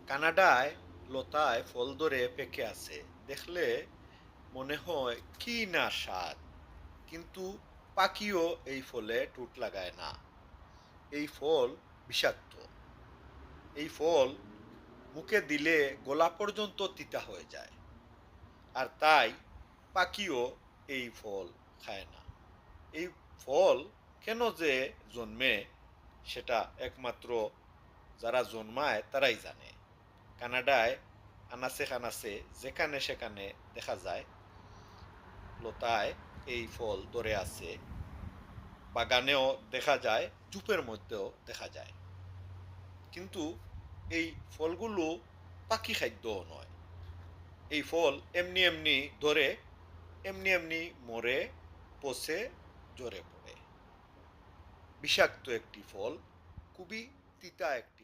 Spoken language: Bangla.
কানাডায় লতায় ফল ধরে পেকে আছে দেখলে মনে হয় কি না স্বাদ, কিন্তু পাখিও এই ফলে ঠোঁট লাগায় না। এই ফল বিষাক্ত। এই ফল মুখে দিলে গলা পর্যন্ত তিতা হয়ে যায়। আর তাই পাখিও এই ফল খায় না। এই ফল কেন যে জন্মে সেটা একমাত্র যারা জন্মায় তারাই জানে। কানাডায় আনাচে কানাচে যেখানে সেখানে দেখা যায় লতায় এই ফল ধরে আছে। বাগানেও দেখা যায়, জুপের মধ্যেও দেখা যায়। কিন্তু এই ফলগুলো পাখি খাদ্যও নয়। এই ফল এমনি এমনি ধরে, এমনি এমনি মরে, পচে, ঝরে পড়ে। বিষাক্ত একটি ফল, খুবই তিতা একটি